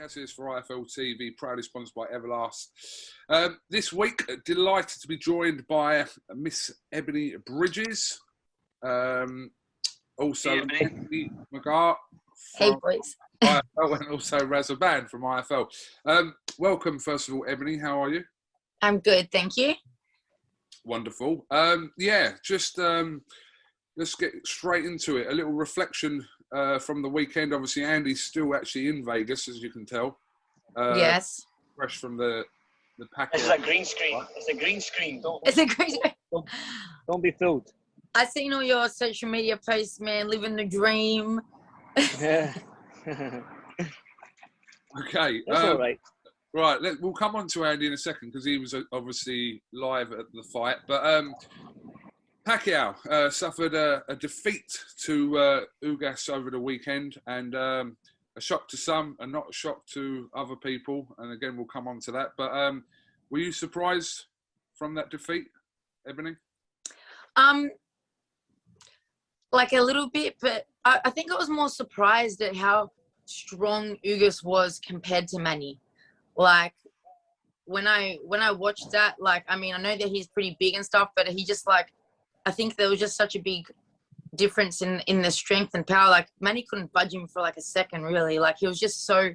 CASSIUS for IFLTV, proudly sponsored by Everlast. This week, delighted to be joined by Miss Ebanie Bridges. Also, Manny Pacquiao from IFL, and also Razaban from IFL. Welcome, first of all, Ebanie. How are you? I'm good, thank you. Wonderful. Let's get straight into it. A little reflection from the weekend. Obviously, Andy's still actually in Vegas, as you can tell. Yes. Fresh from the Pacquiao. This is a green screen. It's a green screen. It's a green screen. Don't be fooled. I've seen all your social media posts, man. Living the dream. Yeah. Okay. That's all right. Right. We'll come on to Andy in a second because he was obviously live at the fight. But Pacquiao suffered a defeat to Ugas over the weekend, and a shock to some and not a shock to other people. And again, we'll come on to that. But were you surprised from that defeat, Ebanie? Like a little bit, but I think I was more surprised at how strong Ugas was compared to Manny. Like when I watched that, like, I mean, I know that he's pretty big and stuff, but he just, like, I think there was just such a big difference in the strength and power. Like, Manny couldn't budge him for like a second, really. Like, he was just so,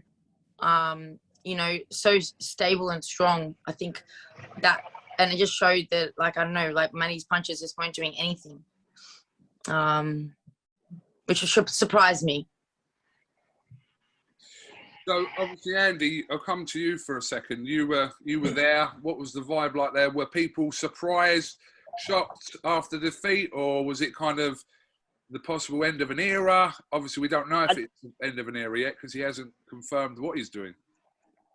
you know, so stable and strong. I think that, and it just showed that, like, I don't know, like, Manny's punches just weren't doing anything, which should surprise me. So obviously, Andy, I'll come to you for a second. You were there. What was the vibe like there? Were people surprised, shocked after defeat, or was it kind of the possible end of an era? Obviously, we don't know if it's the end of an era yet because he hasn't confirmed what he's doing.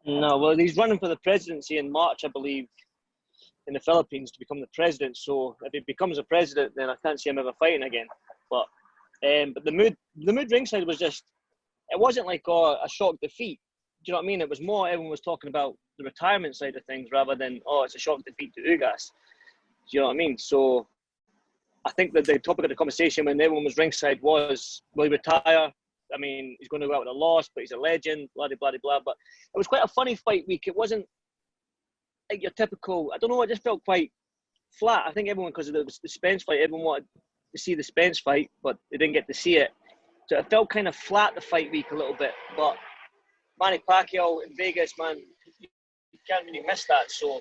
No, well, he's running for the presidency in March, I believe, in the Philippines to become the president. So if he becomes a president, then I can't see him ever fighting again. But the mood ringside was just, it wasn't like a shock defeat. Do you know what I mean? It was more, everyone was talking about the retirement side of things rather than, oh, it's a shock defeat to Ugas. Do you know what I mean? So I think that the topic of the conversation when everyone was ringside was, will he retire? I mean, he's going to go out with a loss, but he's a legend, blah, blah, blah, blah. But it was quite a funny fight week. It wasn't like your typical, I don't know, it just felt quite flat. I think everyone, because of the Spence fight, everyone wanted to see the Spence fight, but they didn't get to see it. So it felt kind of flat the fight week a little bit. But Manny Pacquiao in Vegas, man, you can't really miss that. So,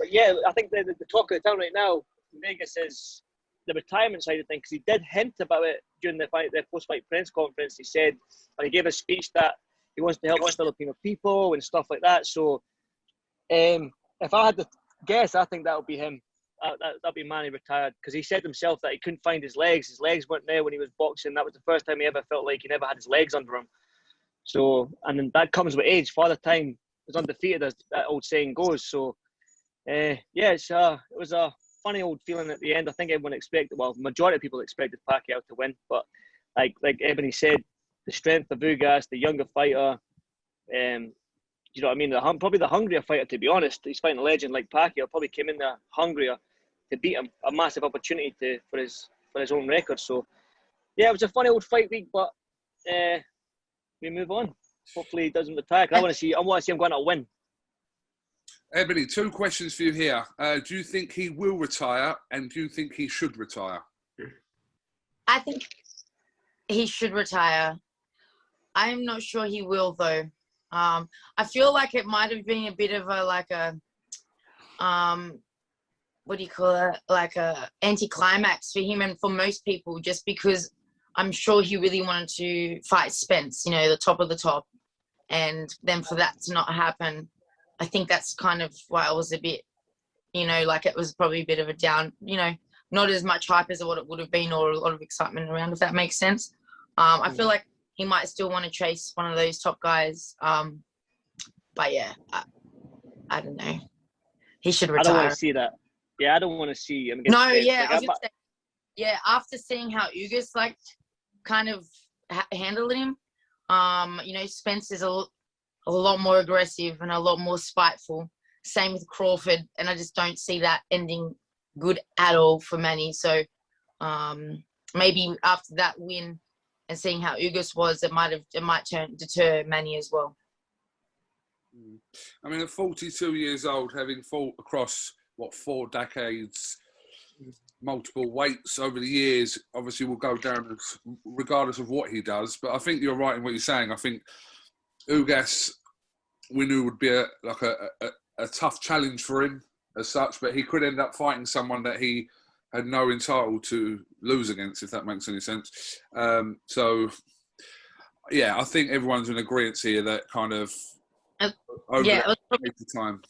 but yeah, I think the talk of the town right now in Vegas is the retirement side of things. Because he did hint about it during the post-fight press conference. He said, and he gave a speech that he wants to help the Filipino people and stuff like that. So, if I had to guess, I think that would be him. That'd be Manny retired, because he said himself that he couldn't find his legs. His legs weren't there when he was boxing. That was the first time he ever felt like he never had his legs under him. So, and then that comes with age. Father Time is undefeated, as that old saying goes. So, yeah, it was a funny old feeling at the end. I think everyone expected, well, majority of people expected Pacquiao to win. But like Ebanie said, the strength of Ugas, the younger fighter, you know what I mean? Probably the hungrier fighter, to be honest. He's fighting a legend like Pacquiao. Probably came in there hungrier to beat him. A massive opportunity for his own record. So, yeah, it was a funny old fight week, but we move on. Hopefully he doesn't retire. I want to see him going to win. Ebanie, 2 questions for you here. Do you think he will retire, and do you think he should retire? I think he should retire. I'm not sure he will, though. I feel like it might have been a bit of what do you call it? Like a anticlimax for him and for most people, just because I'm sure he really wanted to fight Spence, you know, the top of the top. And then for that to not happen, I think that's kind of why it was a bit, you know, like it was probably a bit of a down, you know, not as much hype as what it would have been, or a lot of excitement around, if that makes sense. I feel like he might still want to chase one of those top guys. But yeah, I don't know. He should retire. I don't want to see that. Yeah, I don't want to see him. No, yeah, I was gonna say, yeah, after seeing how Ugas like kind of handled him, you know, Spence is a lot more aggressive and a lot more spiteful. Same with Crawford, and I just don't see that ending good at all for Manny. So maybe after that win and seeing how Ugas was, it might deter Manny as well. I mean, at 42 years old, having fought across, 4 decades, multiple weights over the years, obviously will go down as, regardless of what he does. But I think you're right in what you're saying. I think Ugas, we knew would be a tough challenge for him as such, but he could end up fighting someone that he had no entitle to lose against, if that makes any sense. So, yeah, I think everyone's in agreement here that kind of over the time.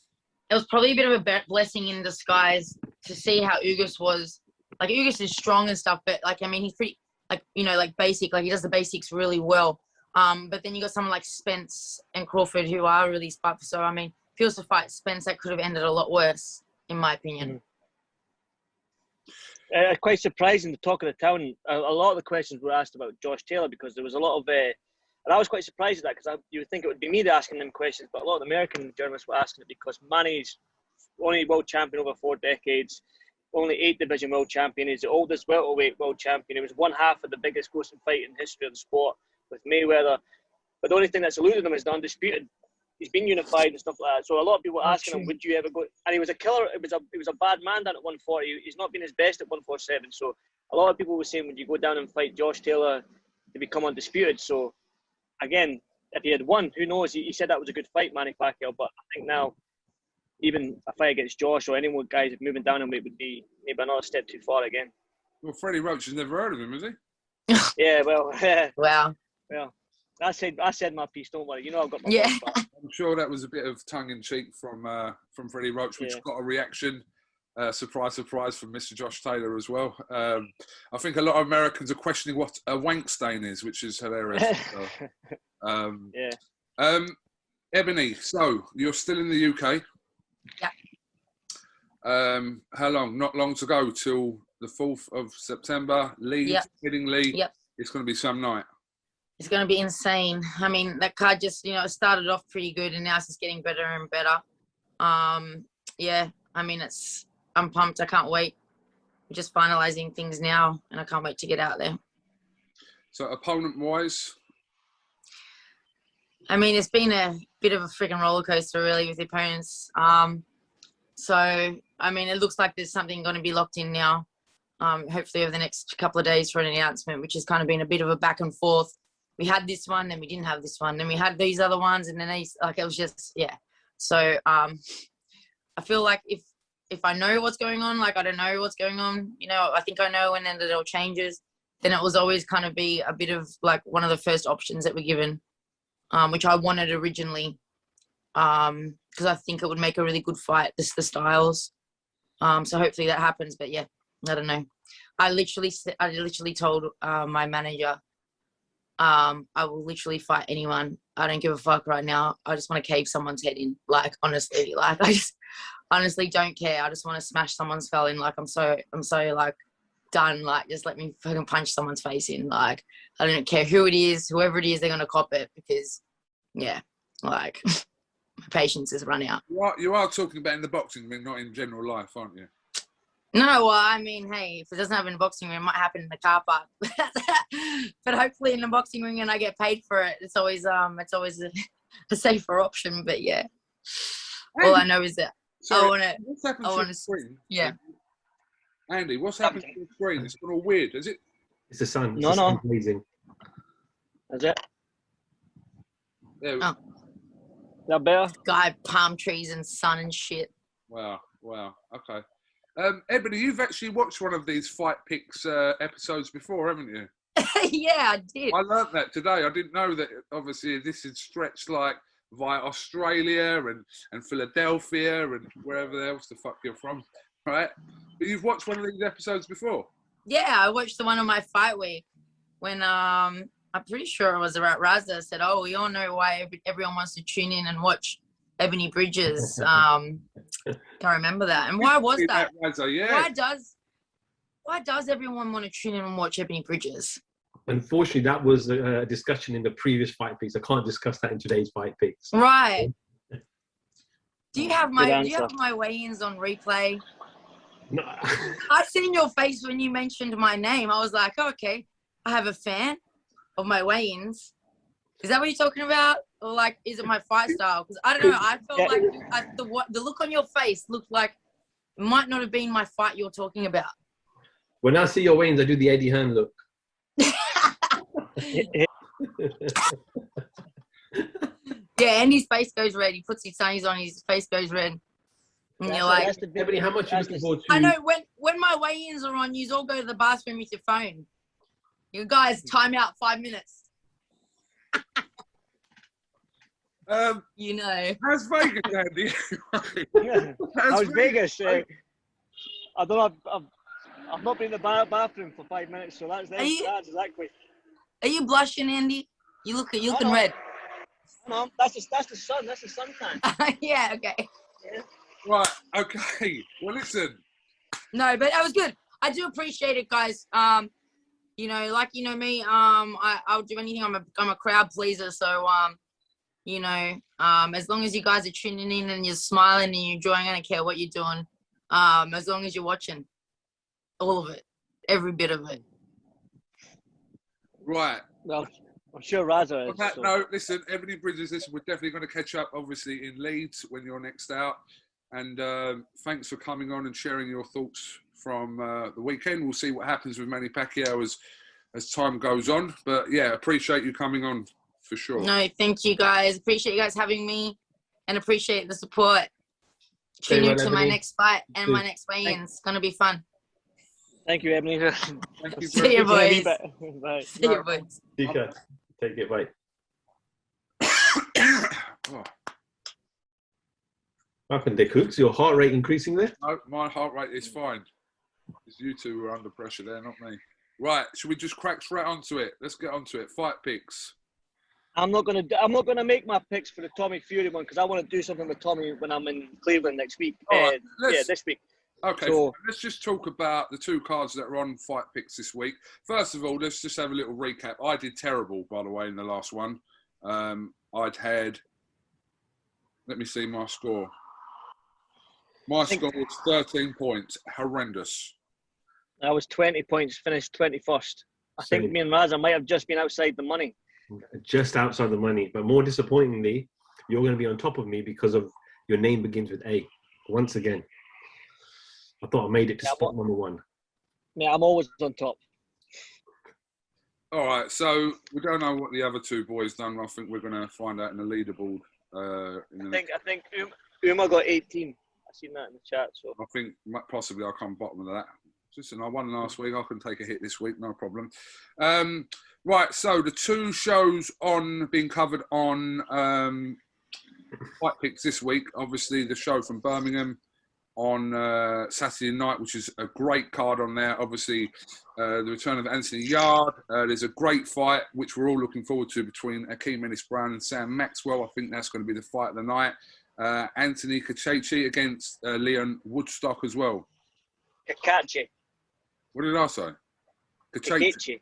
It was probably a bit of a blessing in disguise to see how Ugas was. Like, Ugas is strong and stuff, but, like, I mean, he's pretty, like, you know, like, basic. Like, he does the basics really well. But then you got someone like Spence and Crawford who are really spiteful. So, I mean, if he was to fight Spence, that could have ended a lot worse, in my opinion. Quite surprising, the talk of the town. A lot of the questions were asked about Josh Taylor because there was a lot of... and I was quite surprised at that because you would think it would be me asking them questions, but a lot of the American journalists were asking it because Manny's only world champion over 4 decades, only 8 division world champion. He's the oldest welterweight world champion. He was one half of the biggest grossing fight in history of the sport with Mayweather. But the only thing that's eluded him is the undisputed. He's been unified and stuff like that. So a lot of people were asking him, would you ever go? And he was a killer. He was a bad man down at 140. He's not been his best at 147. So a lot of people were saying, would you go down and fight Josh Taylor to become undisputed? So again, if he had won, who knows? He said that was a good fight, Manny Pacquiao. But I think now, even a fight against Josh or any more guys moving down him, it would be maybe another step too far again. Well, Freddie Roach has never heard of him, has he? Yeah, well, wow. Well, I said my piece. Don't worry. You know I've got my yeah. I'm sure that was a bit of tongue in cheek from Freddie Roach, which got a reaction. Surprise, surprise, from Mr. Josh Taylor as well. I think a lot of Americans are questioning what a wank stain is, which is hilarious. Ebanie, so you're still in the UK. Yeah. How long? Not long to go till the 4th of September. Leeds, hitting Lee. Yep. It's going to be some night. It's going to be insane. I mean, that card just, you know, it started off pretty good and now it's just getting better and better. Yeah, I mean, I'm pumped. I can't wait. We're just finalising things now and I can't wait to get out there. So opponent-wise? I mean, it's been a bit of a freaking roller coaster, really, with the opponents. So, I mean, it looks like there's something going to be locked in now. Hopefully over the next couple of days for an announcement, which has kind of been a bit of a back and forth. We had this one, then we didn't have this one, then we had these other ones, and then these, like, it was just, yeah. So, I feel like if I know what's going on, like, I don't know what's going on, you know, I think I know, and then it all changes, then it was always kind of be a bit of, like, one of the first options that were given, which I wanted originally, because I think it would make a really good fight, the styles. So hopefully that happens, but yeah, I don't know. I literally told my manager, I will literally fight anyone. I don't give a fuck right now. I just want to cave someone's head in. Like, honestly, like, I just honestly don't care. I just want to smash someone's skull in. Like, I'm so like done. Like, just let me fucking punch someone's face in. Like, I don't care who it is, whoever it is, they're gonna cop it because, yeah, like, my patience has run out. You are talking about in the boxing ring, not in general life, aren't you? No, well, I mean, hey, if it doesn't happen in the boxing ring, it might happen in the car park. But hopefully in the boxing ring and I get paid for it, it's always a safer option. But yeah, Andy, all I know is that I want to. What's happened to your screen? Yeah. Andy, what's happened to your screen? It's gone all weird, is it? It's the sun. No. Amazing. Is it? There Oh. Is that better? Guy, palm trees and sun and shit. Wow. Okay. Ebanie, you've actually watched one of these Fight Picks episodes before, haven't you? Yeah, I did. I learnt that today. I didn't know that, obviously, this is stretched like via Australia and Philadelphia and wherever else the fuck you're from, right? But you've watched one of these episodes before? Yeah, I watched the one on my fight week when I'm pretty sure it was about Raza said, "Oh, we all know why everyone wants to tune in and watch Ebanie Bridges." Can't remember that. And why was that? Raza, yeah. Why does everyone want to tune in and watch Ebanie Bridges? Unfortunately, that was a discussion in the previous Fight Picks. I can't discuss that in today's Fight Picks. Right. Do you have my weigh-ins on replay? No. I seen your face when you mentioned my name. I was like, oh, okay, I have a fan of my weigh-ins. Is that what you're talking about? like is it my fight style? Because I don't know. I felt like the look on your face looked like it might not have been my fight you're talking about. When I see your weigh-ins, I do the Eddie Hearn look. Yeah, Andy's face goes red. He puts his sunnies on, his face goes red. And you're like, Ebony, how much are you looking forward to? I know when my weigh-ins are on, you all go to the bathroom with your phone. You guys, time out 5 minutes. You know. How's Vegas, Andy? How's Vegas? I don't know. I've not been in the bathroom for 5 minutes, so that's exactly. Are you blushing, Andy? You looking red. No, that's the sun. That's the suntan. Yeah. Okay. Yeah. Right. Okay. Well, listen. No, but that was good. I do appreciate it, guys. You know, like you know me. I'll do anything. I'm a crowd pleaser, so you know, as long as you guys are tuning in and you're smiling and you're enjoying, I don't care what you're doing. As long as you're watching, all of it, every bit of it. Right. Well, I'm sure Raza is. On that note, listen, Ebony Bridges, listen, we're definitely going to catch up, obviously, in Leeds when you're next out. And thanks for coming on and sharing your thoughts from the weekend. We'll see what happens with Manny Pacquiao as time goes on. But, yeah, appreciate you coming on for sure. No, thank you, guys. Appreciate you guys having me and appreciate the support. Tune in to my next fight and my next weigh-in. It's going to be fun. Thank you, Ebony. Thank you. See you, boys. Bye. See you, boys. Take it, bye. Oh. What happened there, Cooks? Your heart rate increasing there? No, my heart rate is fine. It's you two who are under pressure there, not me. Right, should we just crack straight onto it? Let's get onto it. Fight picks. I'm not gonna make my picks for the Tommy Fury one because I want to do something with Tommy when I'm in Cleveland next week. Right, this week. Okay, so, let's just talk about the two cards that are on fight picks this week. First of all, let's just have a little recap. I did terrible, by the way, in the last one. I'd had, let me see my score. My score was 13 points. Horrendous. I was 20 points, finished 21st. I think me and Raza might have just been outside the money. Just outside the money. But more disappointingly, you're going to be on top of me because of your name begins with A. Once again. I thought I made it to spot number one. Yeah, I'm always on top. All right, so we don't know what the other two boys done. I think we're going to find out in the leaderboard. I think Uma got 18. I've seen that in the chat. So I think possibly I'll come bottom of that. Listen, I won last week. I can take a hit this week, no problem. Right, so the two shows being covered on Fight Picks this week. Obviously, the show from Birmingham on Saturday night, which is a great card on there. Obviously, the return of Anthony Yard. There's a great fight, which we're all looking forward to, between Akeem Ennis-Brown and Sam Maxwell. I think that's going to be the fight of the night. Anthony Kachechi against Leon Woodstock as well. Kakachi. What did I say? Kakachi.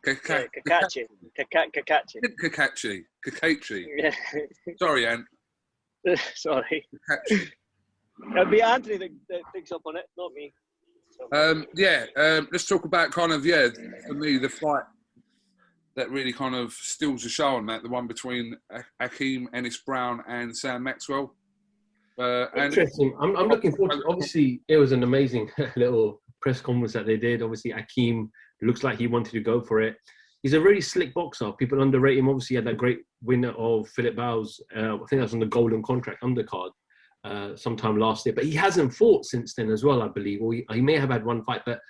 Kakachi. Yeah. Sorry, Ant. Sorry. It'll be Anthony that picks up on it, not me. So. Let's talk about for me, the fight that really kind of steals the show on that, the one between Akeem Ennis-Brown and Sam Maxwell. Interesting. I'm looking forward to, obviously, it was an amazing little press conference that they did. Obviously, Akeem looks like he wanted to go for it. He's a really slick boxer. People underrate him. Obviously, he had that great winner of Philip Bowes. I think that's on the Golden Contract undercard sometime last year. But he hasn't fought since then as well, I believe. Or he may have had one fight, but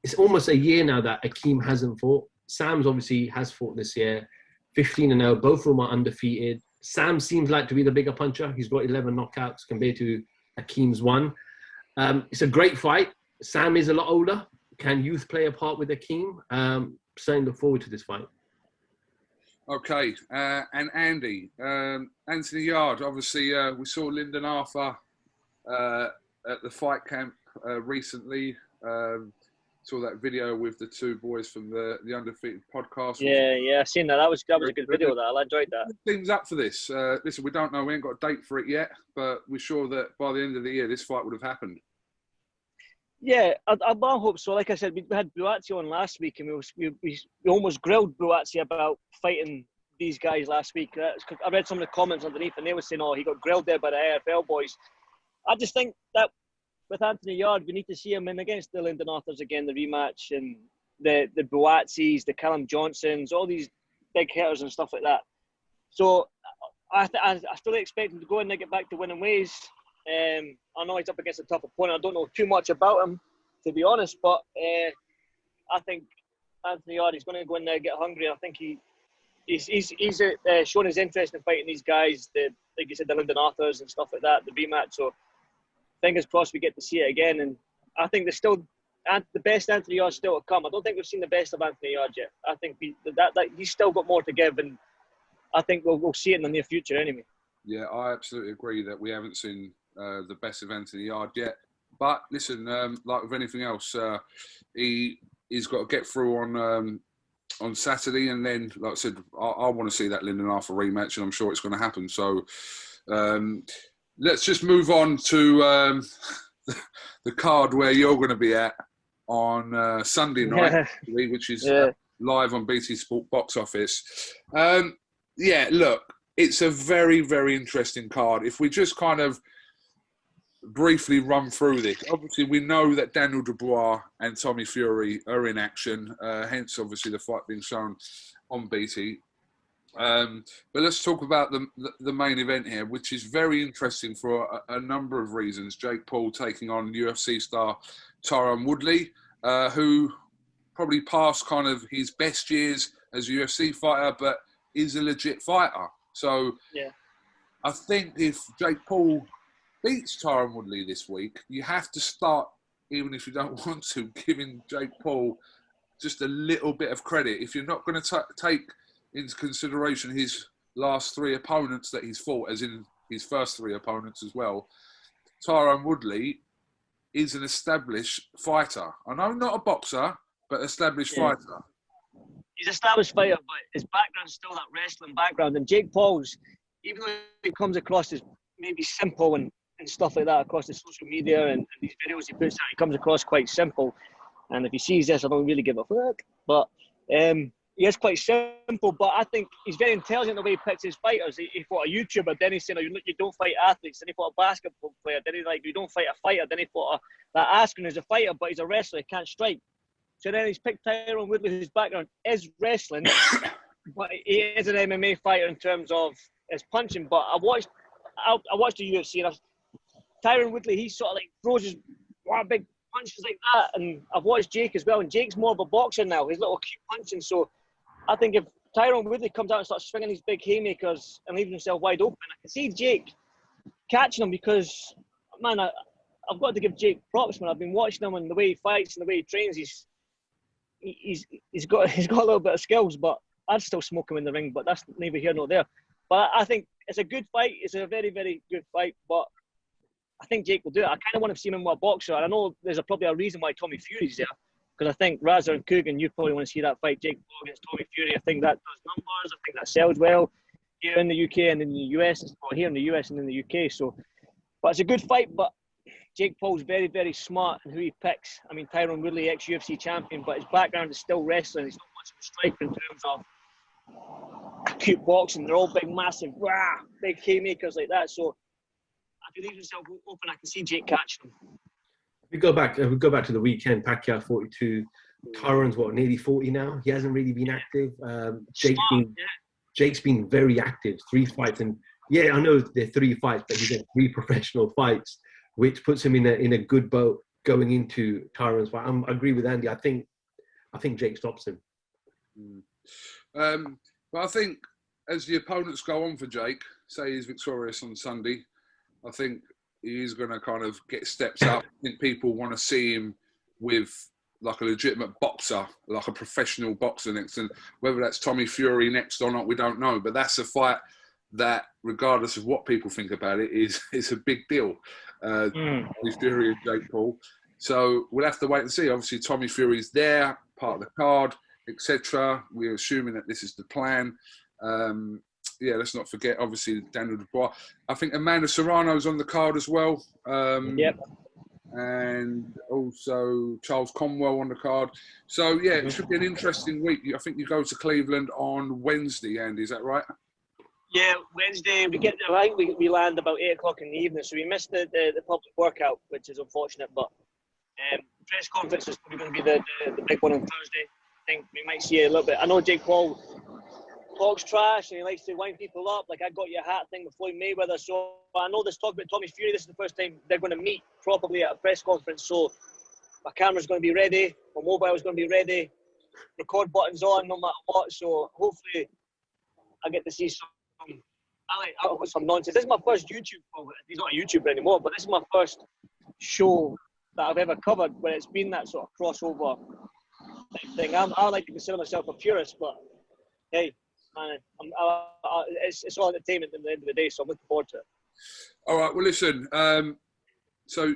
it's almost a year now that Akeem hasn't fought. Sam's obviously has fought this year, 15-0. Both of them are undefeated. Sam seems like to be the bigger puncher. He's got 11 knockouts compared to Akeem's 1. It's a great fight. Sam is a lot older. Can youth play a part with Akeem? Certainly look forward to this fight. Okay, and Andy, Anthony Yard. Obviously, we saw Lyndon Arthur at the fight camp recently. Saw that video with the two boys from the Undefeated podcast. Yeah, I've seen that. That was a good video. That I enjoyed that. Things up for this. Listen, we don't know. We ain't got a date for it yet, but we're sure that by the end of the year, this fight would have happened. Yeah, I hope so. Like I said, we had Buatsi on last week, and we almost grilled Buatsi about fighting these guys last week. I read some of the comments underneath, and they were saying, "Oh, he got grilled there by the AFL boys." I just think that with Anthony Yard, we need to see him in against the Lyndon Arthurs again, the rematch, and the Boatsies, the Callum Johnsons, all these big hitters and stuff like that. So I still expect him to go in and get back to winning ways. I know he's up against a tough opponent. I don't know too much about him, to be honest, but I think Anthony Yard is going to go in there and get hungry. I think he's shown his interest in fighting these guys, like you said, the Lyndon Arthurs and stuff like that, the rematch. So fingers crossed we get to see it again. And I think there's still the best Anthony Yard still to come. I don't think we've seen the best of Anthony Yard yet. I think that he's still got more to give, and I think we'll see it in the near future anyway. Yeah, I absolutely agree that we haven't seen the best of Anthony Yard yet. But listen, like with anything else, he's got to get through on Saturday, and then, like I said, I want to see that Lyndon Arthur rematch, and I'm sure it's going to happen. So let's just move on to the card where you're going to be at on Sunday night, which is live on BT Sport Box Office. Look, it's a very, very interesting card. If we just kind of briefly run through this, obviously we know that Daniel Dubois and Tommy Fury are in action, hence obviously the fight being shown on BT. But let's talk about the main event here, which is very interesting for a number of reasons. Jake Paul taking on UFC star Tyron Woodley, who probably passed kind of his best years as a UFC fighter, but is a legit fighter. So I think if Jake Paul beats Tyron Woodley this week, you have to start, even if you don't want to, giving Jake Paul just a little bit of credit. If you're not going to take into consideration his last three opponents that he's fought, as in his first three opponents as well, Tyron Woodley is an established fighter. I know not a boxer, but established fighter. He's an established fighter, but his background's still that wrestling background. And Jake Paul's, even though he comes across as maybe simple and stuff like that across the social media and these videos he puts out, he comes across quite simple. And if he sees this, I don't really give a fuck. But he is quite simple, but I think he's very intelligent the way he picks his fighters. He fought a YouTuber, then he's saying, "Oh, you don't fight athletes." Then he fought a basketball player, then he's like, "You don't fight a fighter." Then he fought that Askren is a fighter, but he's a wrestler, he can't strike. So then he's picked Tyron Woodley, whose background is wrestling, but he is an MMA fighter in terms of his punching. But I watched the UFC, and Tyron Woodley, he sort of like throws his big punches like that, and I've watched Jake as well, and Jake's more of a boxer now. He's little cute punching. So I think if Tyron Woodley comes out and starts swinging these big haymakers and leaving himself wide open, I can see Jake catching him, because, man, I've got to give Jake props, man. I've been watching him and the way he fights and the way he trains. He's got a little bit of skills, but I'd still smoke him in the ring. But that's neither here nor there. But I think it's a good fight. It's a very, very good fight. But I think Jake will do it. I kind of want to see him with a boxer. And I know there's probably a reason why Tommy Fury's there, because I think Razor and Kugan, you probably want to see that fight, Jake Paul against Tommy Fury. I think that does numbers. I think that sells well here in the UK and in the US, or here in the US and in the UK. So, but it's a good fight. But Jake Paul's very, very smart in who he picks. I mean, Tyron Woodley, ex-UFC champion, but his background is still wrestling. He's not much of a striker in terms of acute boxing. They're all big, massive, big haymakers like that. So if he leaves himself open, I can see Jake catching him. We go back to the weekend. Pacquiao 42. Tyron's nearly 40 now. He hasn't really been active. Jake's been very active. 3 fights, and I know they're 3 fights, but he's had 3 professional fights, which puts him in a good boat going into Tyron's fight. I agree with Andy. I think Jake stops him. But I think as the opponents go on for Jake, say he's victorious on Sunday, I think he's going to kind of get steps up. I think people want to see him with like a legitimate boxer, like a professional boxer next. And whether that's Tommy Fury next or not, we don't know. But that's a fight that, regardless of what people think about it, is a big deal. Tommy Fury and Jake Paul. So we'll have to wait and see. Obviously, Tommy Fury's there, part of the card, etc. We're assuming that this is the plan. Let's not forget, obviously, Daniel Dubois. I think Amanda Serrano's on the card as well. Yep. and also Charles Conwell on the card. So, yeah, it should be an interesting week. I think you go to Cleveland on Wednesday, Andy, is that right? Yeah, Wednesday we get there. I think we land about 8 o'clock in the evening, so we missed the public workout, which is unfortunate. But press conference is probably going to be the big one on Thursday. I think we might see a little bit. I know Jake Paul talks trash and he likes to wind people up. Like, I got your hat thing with Floyd Mayweather. So I know this talk about Tommy Fury. This is the first time they're going to meet properly at a press conference. So my camera's going to be ready. My mobile's going to be ready. Record button's on no matter what. So hopefully I get to see some nonsense. This is my first YouTube. Well, he's not a YouTuber anymore, but this is my first show that I've ever covered where it's been that sort of crossover type thing. I like to consider myself a purist, but hey, man, it's all entertainment at the end of the day, so I'm looking forward to it. All right, well, listen, so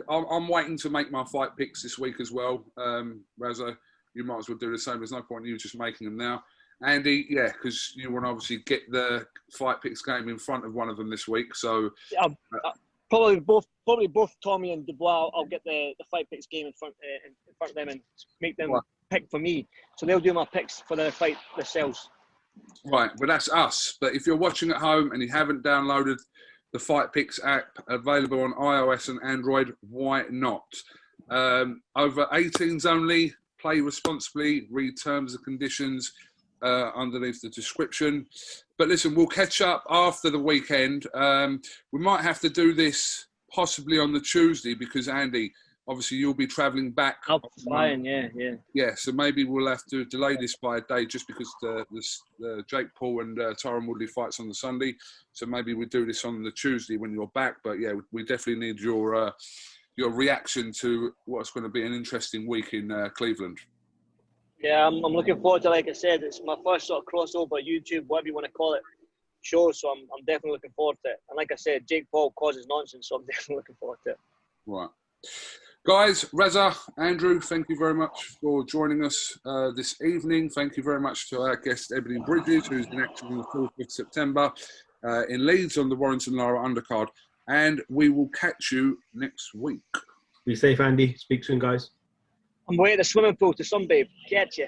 I'm waiting to make my fight picks this week as well. Raza, you might as well do the same. There's no point in you just making them now. Andy, yeah, because you want to obviously get the fight picks game in front of one of them this week. So probably both Tommy and Dubois. I'll get the fight picks game in front of them and make them pick for me. So they'll do my picks for the fight themselves. Right, but that's us. But if you're watching at home and you haven't downloaded the Fight Picks app, available on iOS and Android, why not? Over 18s only. Play responsibly. Read terms and conditions underneath the description. But listen, we'll catch up after the weekend. We might have to do this possibly on the Tuesday because, Andy, obviously you'll be travelling back. I'll be flying, yeah. Yeah, so maybe we'll have to delay this by a day just because the Jake Paul and Tyron Woodley fights on the Sunday. So maybe we'll do this on the Tuesday when you're back. But yeah, we definitely need your reaction to what's going to be an interesting week in Cleveland. Yeah, I'm looking forward to, like I said, it's my first sort of crossover YouTube, whatever you want to call it, show. So I'm definitely looking forward to it. And like I said, Jake Paul causes nonsense, so I'm definitely looking forward to it. Right. Guys, Reza, Andrew, thank you very much for joining us this evening. Thank you very much to our guest, Ebanie Bridges, who's in action on the 4th of September in Leeds on the Warrington Lara undercard. And we will catch you next week. Be safe, Andy. Speak soon, guys. I'm away at the swimming pool to sunbathe. Catch you.